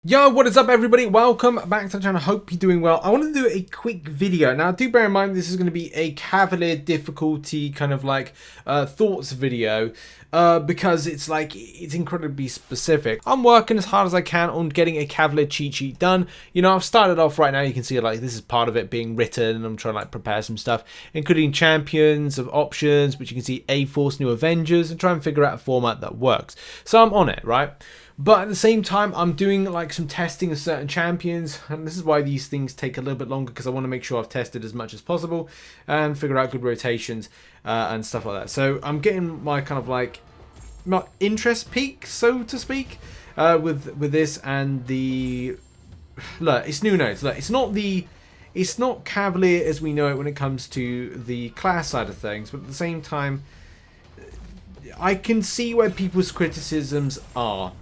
Yo, what is up everybody? Welcome back to the channel. Hope you're doing well. I want to do a quick video. Now, do bear in mind this is going to be a Cavalier difficulty kind of like thoughts video because it's incredibly specific. I'm working as hard as I can on getting a Cavalier cheat sheet done. You know, I've started off right now. You can see like this is part of it being written, and I'm trying to like prepare some stuff, including champions of options, which you can see A-Force, new Avengers, and try and figure out a format that works. So I'm on it, right? But at the same time, I'm doing like some testing of certain champions, and this is why these things take a little bit longer, because I want to make sure I've tested as much as possible and figure out good rotations and stuff like that. So I'm getting my kind of like my interest peak, so to speak, with this and the look. It's new nodes. Look, it's not Cavalier as we know it when it comes to the class side of things, but at the same time, I can see where people's criticisms are.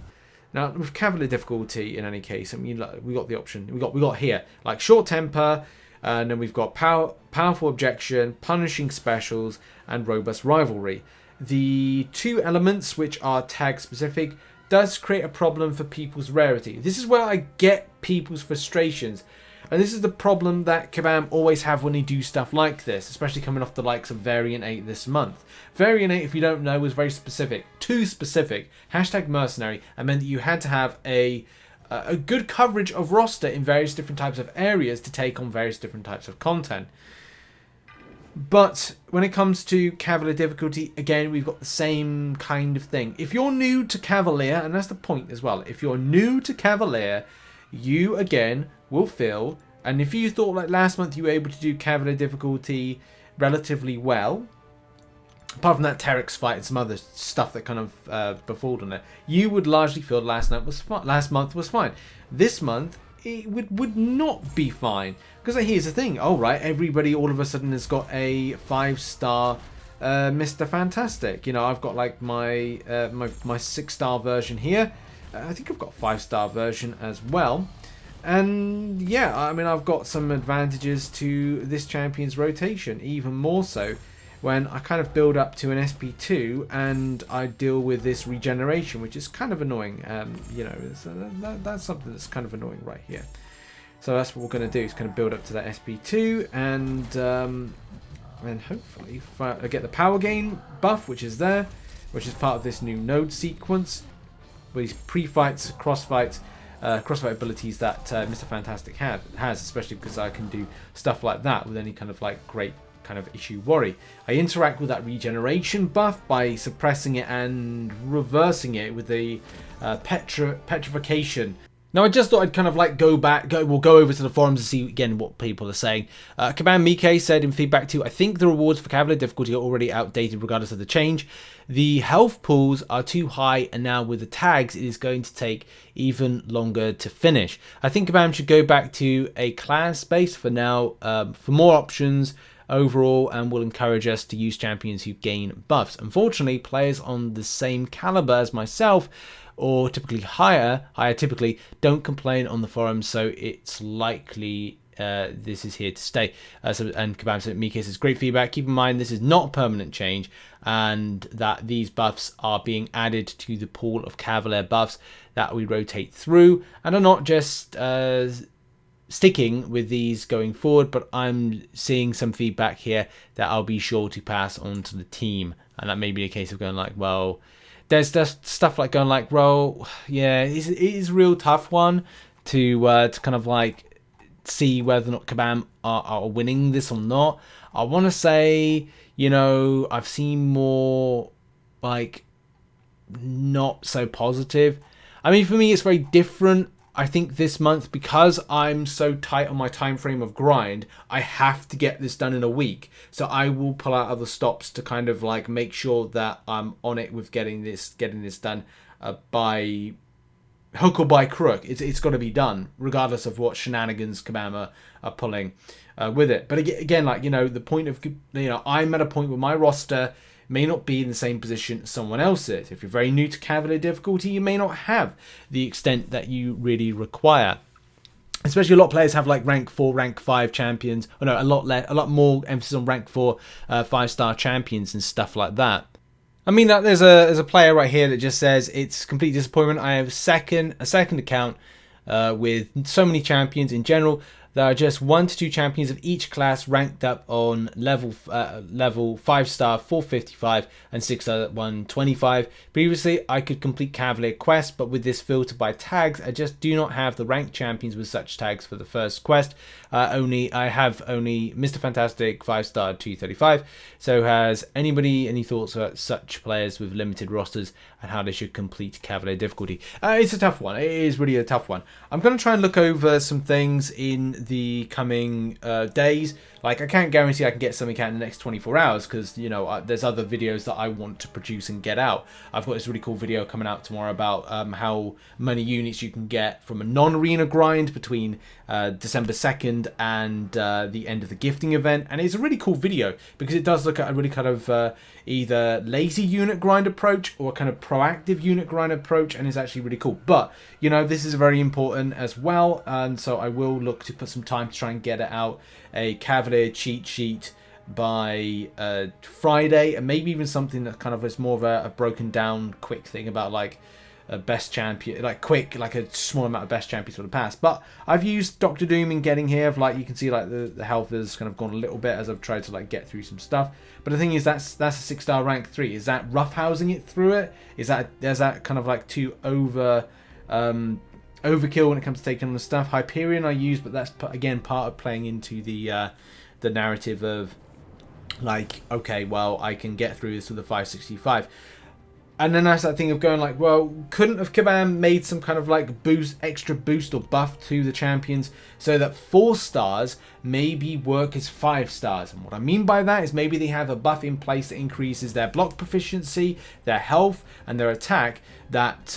Now, with Cavalier difficulty, in any case, I mean, like, we got the option. We got here like short temper, and then we've got powerful objection, punishing specials, and robust rivalry. The two elements, which are tag specific, does create a problem for people's rarity. This is where I get people's frustrations. And this is the problem that Kabam always have when they do stuff like this, especially coming off the likes of Variant 8 this month. Variant 8, if you don't know, was very specific. Too specific. Hashtag mercenary, and meant that you had to have a good coverage of roster in various different types of areas to take on various different types of content. But when it comes to Cavalier difficulty, again, we've got the same kind of thing. If you're new to Cavalier, and that's the point as well, if you're new to Cavalier, you, again, will feel, and if you thought like last month you were able to do Cavalier difficulty relatively well, apart from that Terex fight and some other stuff that kind of befalled on it, you would largely feel last month was fine. This month, it would not be fine. Because here's the thing, alright, everybody all of a sudden has got a 5-star Mr. Fantastic. You know, I've got like my 6-star version here. I think I've got a 5-star version as well. And yeah, I mean, I've got some advantages to this champion's rotation, even more so when I kind of build up to an SP2 and I deal with this regeneration, which is kind of annoying. You know, that's something that's kind of annoying right here. So that's what we're going to do, is kind of build up to that SP2 and hopefully get the power gain buff, which is there, which is part of this new node sequence. These pre-fights, crossfight abilities that Mr. Fantastic has, especially because I can do stuff like that with any kind of like great kind of issue worry. I interact with that regeneration buff by suppressing it and reversing it with the petrification. Now, I just thought I'd kind of like we'll go over to the forums and see again what people are saying. Kabam Mike said in feedback too, I think the rewards for Cavalier difficulty are already outdated regardless of the change. The health pools are too high, and now with the tags, it is going to take even longer to finish. I think Kabam should go back to a class base for now, for more options overall, and will encourage us to use champions who gain buffs. Unfortunately, players on the same caliber as myself, or typically higher typically, don't complain on the forums, so it's likely this is here to stay. And Kabam said, Mike says, great feedback. Keep in mind this is not a permanent change, and that these buffs are being added to the pool of Cavalier buffs that we rotate through, and are not just sticking with these going forward, but I'm seeing some feedback here that I'll be sure to pass on to the team. And that may be a case of going like, well, there's just stuff like going like, well, yeah, it is a real tough one to kind of like see whether or not Kabam are winning this or not. I want to say, you know, I've seen more like not so positive. I mean, for me, it's very different. I think this month, because I'm so tight on my time frame of grind, I have to get this done in a week. So I will pull out other stops to kind of like make sure that I'm on it with getting this done by hook or by crook. It's got to be done, regardless of what shenanigans Kabam are pulling with it. But again, like, you know, the point of, you know, I'm at a point where my roster may not be in the same position as someone else is. If you're very new to Cavalier difficulty, you may not have the extent that you really require. Especially a lot of players have like rank 4, rank 5 champions. Or no, a lot more emphasis on rank 4, 5-star champions and stuff like that. I mean, there's a player right here that just says it's complete disappointment. I have a second account with so many champions in general. There are just 1 to 2 champions of each class ranked up on level 5-star 455 and 6-star 125. Previously, I could complete Cavalier quests, but with this filter by tags, I just do not have the ranked champions with such tags for the first quest. I have only Mr. Fantastic 5-star 235. So has anybody any thoughts about such players with limited rosters and how they should complete Cavalier difficulty? It's a tough one. It is really a tough one. I'm going to try and look over some things in the coming days. Like, I can't guarantee I can get something out in the next 24 hours because, you know, there's other videos that I want to produce and get out. I've got this really cool video coming out tomorrow about how many units you can get from a non-arena grind between December 2nd and the end of the gifting event. And it's a really cool video because it does look at a really kind of either lazy unit grind approach or a kind of proactive unit grind approach, and it's actually really cool. But, you know, this is very important as well, and so I will look to put some time to try and get it out, a Cavalier cheat sheet by Friday, and maybe even something that kind of is more of a broken down quick thing about like a best champion, like a small amount of best champions for the past. But I've used Dr. Doom in getting here. Like, you can see like the health has kind of gone a little bit as I've tried to like get through some stuff. But the thing is, that's a 6-star rank 3. Is that roughhousing it through it? Is that kind of like too overkill when it comes to taking on the stuff? Hyperion I use, but that's again part of playing into the narrative of like, okay, well, I can get through this with a 565. And then that's that thing of going like, well, couldn't have Kabam made some kind of like extra boost or buff to the champions so that 4 stars maybe work as 5 stars? And what I mean by that is maybe they have a buff in place that increases their block proficiency, their health, and their attack that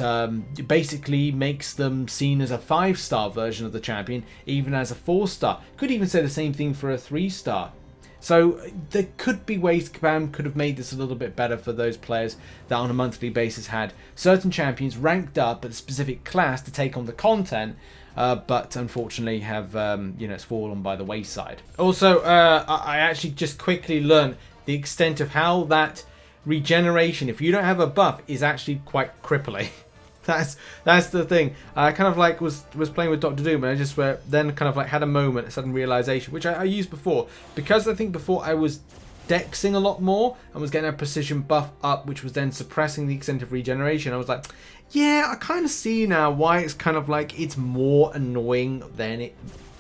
basically makes them seen as a 5-star version of the champion, even as a 4-star. Could even say the same thing for a 3-star. So there could be ways Kabam could have made this a little bit better for those players that on a monthly basis had certain champions ranked up at a specific class to take on the content, but unfortunately have it's fallen by the wayside. Also, I actually just quickly learned the extent of how that regeneration, if you don't have a buff, is actually quite crippling. That's the thing. I kind of like was playing with Dr. Doom, and I just then kind of like had a moment, a sudden realization, which I used before, because I think before I was dexing a lot more and was getting a precision buff up, which was then suppressing the extent of regeneration. I was like, yeah, I kind of see now why it's kind of like it's more annoying than it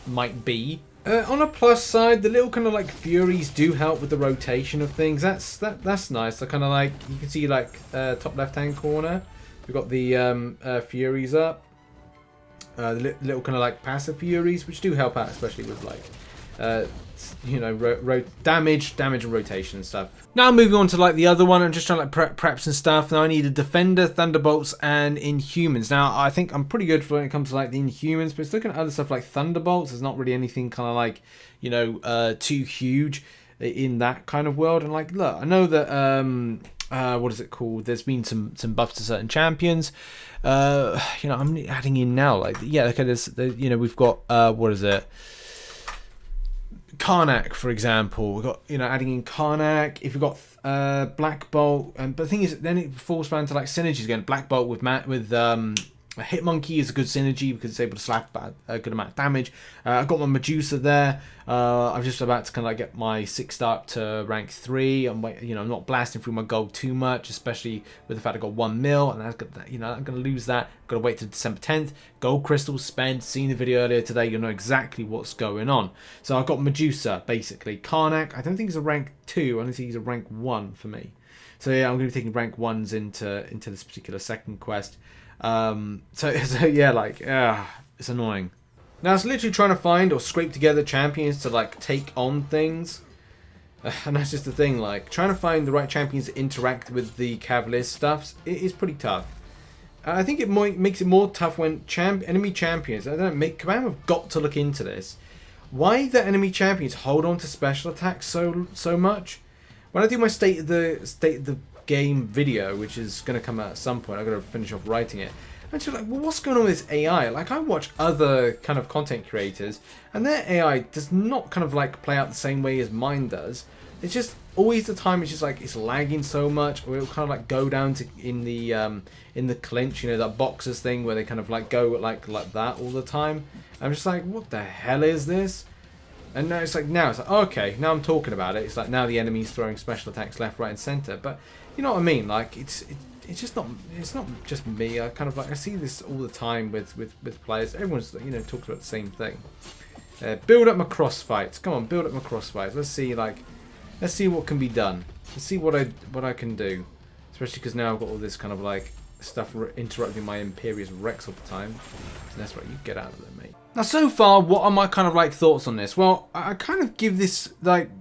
might be. On a plus side, the little kind of like furies do help with the rotation of things. That's nice. I kind of like, you can see like top left hand corner. We've got the furies up, the little kind of like passive furies, which do help out, especially with like, damage and rotation and stuff. Now moving on to like the other one, I'm just trying to like preps and stuff. Now I need a defender, thunderbolts, and inhumans. Now I think I'm pretty good for when it comes to like the inhumans, but it's looking at other stuff like thunderbolts. There's not really anything kind of like, too huge in that kind of world. And like, look, I know that what is it called? There's been some buffs to certain champions. I'm adding in now. Like, yeah, okay. We've got what is it? Karnak, for example. We've got adding in Karnak. If we've got Black Bolt, but the thing is, then it falls down to like synergies again. Black Bolt with Hitmonkey is a good synergy because it's able to slap a good amount of damage. I've got my Medusa there. I'm just about to kind of like get my 6-star up to rank 3. I'm not blasting through my gold too much, especially with the fact I got 1 mil, and I'm going to lose that. I've got to wait till December 10th. Gold crystals spent. Seen the video earlier today, you'll know exactly what's going on. So I've got Medusa basically. Karnak, I don't think he's a rank 2. I don't think he's a rank 1 for me. So yeah, I'm going to be taking rank 1s into this particular second quest. So yeah, like, it's annoying. Now it's literally trying to find or scrape together champions to like take on things, and that's just the thing. Like, trying to find the right champions to interact with the Cavalier stuffs, it is pretty tough. I think it makes it more tough when enemy champions. I don't know. Kabam have got to look into this. Why the enemy champions hold on to special attacks so much? When I do my state of the game video, which is going to come out at some point, I've got to finish off writing it. And she's like, well, what's going on with this AI? Like, I watch other kind of content creators, and their AI does not kind of like play out the same way as mine does. it's just always the time it's just like it's lagging so much, or it'll kind of like go down to in the clinch, you know, that boxers thing where they kind of like go like that all the time. I'm just like, what the hell is this? And now it's like okay, now I'm talking about it. It's like now the enemy's throwing special attacks left, right, and center. But you know what I mean? Like it's just not, it's not just me. I kind of like, I see this all the time with players. Everyone's, you know, talks about the same thing. Build up my cross fights. Come on, build up my cross fights. Let's see what can be done. Let's see what I can do. Especially because now I've got all this kind of like stuff interrupting my Imperious Rex all the time. And that's right, you get out of there, mate. Now, so far, what are my kind of like thoughts on this? Well, I kind of give this like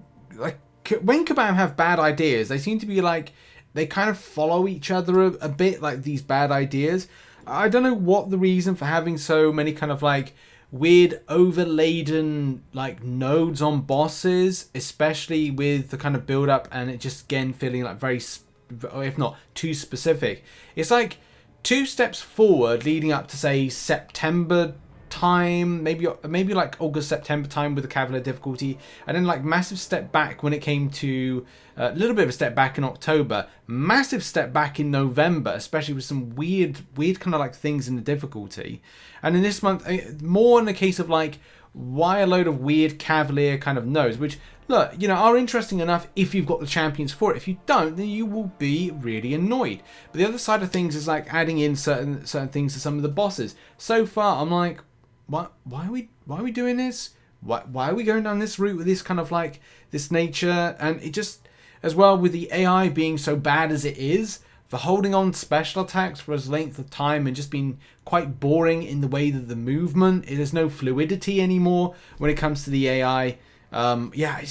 when Kabam have bad ideas, they seem to be like, they kind of follow each other a bit, like these bad ideas. I don't know what the reason for having so many kind of like weird overladen like nodes on bosses, especially with the kind of build up, and it just again feeling like very, if not too specific. It's like 2 steps forward leading up to say September time, maybe like August, September time with the Cavalier difficulty, and then like massive step back when it came to a little bit of a step back in October, massive step back in November, especially with some weird kind of like things in the difficulty. And in this month, more in the case of like, why a load of weird Cavalier kind of nodes, which, look, you know, are interesting enough if you've got the champions for it. If you don't, then you will be really annoyed. But the other side of things is like adding in certain things to some of the bosses. So far, I'm like, why are we doing this? Why are we going down this route with this kind of like this nature? And it just, as well with the AI being so bad as it is, for holding on special attacks for as length of time and just being quite boring in the way that the movement, there's no fluidity anymore when it comes to the AI. Yeah,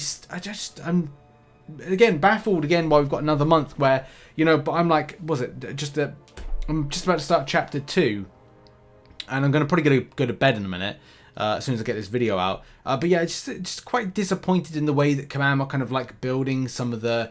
I'm again baffled again why we've got another month where, you know, but I'm like, I'm just about to start chapter 2, and I'm going to probably go to bed in a minute as soon as I get this video out. But yeah, just quite disappointed in the way that Kabam are kind of like building some of the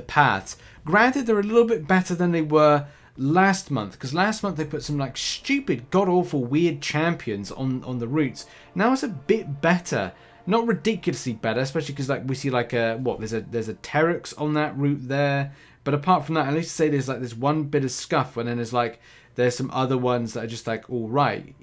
paths. Granted, they're a little bit better than they were last month, because last month they put some like stupid, god-awful, weird champions on the routes. Now it's a bit better. Not ridiculously better, especially because like we see like there's a Terex on that route there. But apart from that, at least say there's like this one bit of scuff, and then there's some other ones that are just like all right.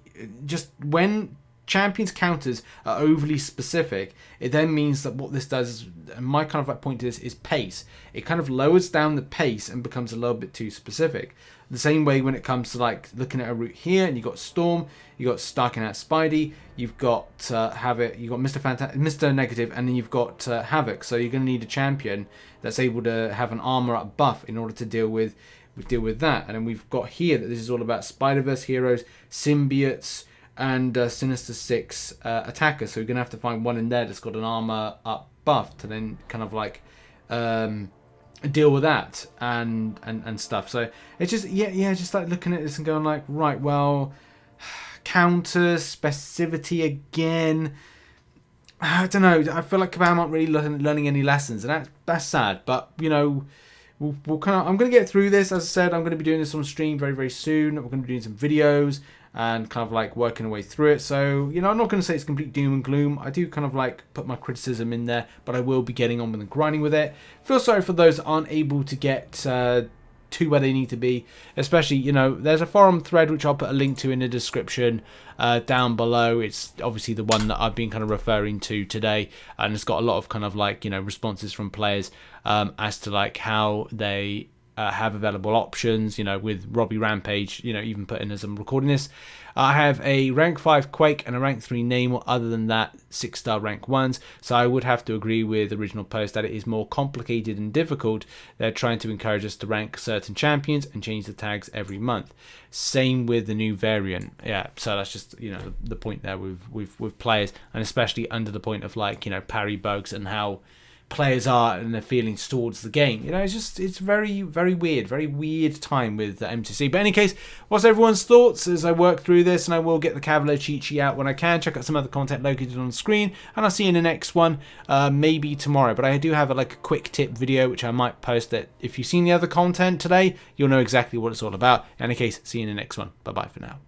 Just when champions counters are overly specific, it then means that what this does is, and my kind of like point to this is pace. It kind of lowers down the pace and becomes a little bit too specific. The same way when it comes to like looking at a route here, and you got Storm, you got Starking Out Spidey, you've got Havoc, you've got Mr. Negative, and then you've got Havoc. So you're going to need a champion that's able to have an armor up buff in order to deal with that. And then we've got here that this is all about Spider-Verse heroes, symbiotes, and Sinister Six attackers. So you're going to have to find one in there that's got an armor up buff to then kind of like deal with that and stuff. So it's just just like looking at this and going like, right, well, counter specificity again. I don't know. I feel like Kabam aren't really learning any lessons, and that's sad. But you know, we'll kind of, I'm going to get through this. As I said, I'm going to be doing this on stream very, very soon. We're going to be doing some videos and kind of like working our way through it. So, you know, I'm not going to say it's complete doom and gloom. I do kind of like put my criticism in there, but I will be getting on with and grinding with it. Feel sorry for those that aren't able to get to where they need to be, especially, you know, there's a forum thread which I'll put a link to in the description down below. It's obviously the one that I've been kind of referring to today, and it's got a lot of kind of like, you know, responses from players as to like how they have available options, you know, with Robbie Rampage, you know, even put in as I'm recording this. I have a rank 5 Quake and a rank 3 Namor. Other than that, 6-star rank 1s. So I would have to agree with the original post that it is more complicated and difficult. They're trying to encourage us to rank certain champions and change the tags every month. Same with the new variant. Yeah, so that's just, you know, the point there with players, and especially under the point of like, you know, parry bugs and how players are and their feelings towards the game. You know, it's very, very weird time with the MCOC. But in any case, what's everyone's thoughts as I work through this? And I will get the Cavalier cheat sheet out when I can. Check out some other content located on the screen, and I'll see you in the next one, maybe tomorrow. But I do have a quick tip video which I might post, that if you've seen the other content today, you'll know exactly what it's all about. In any case, see you in the next one. Bye bye for now.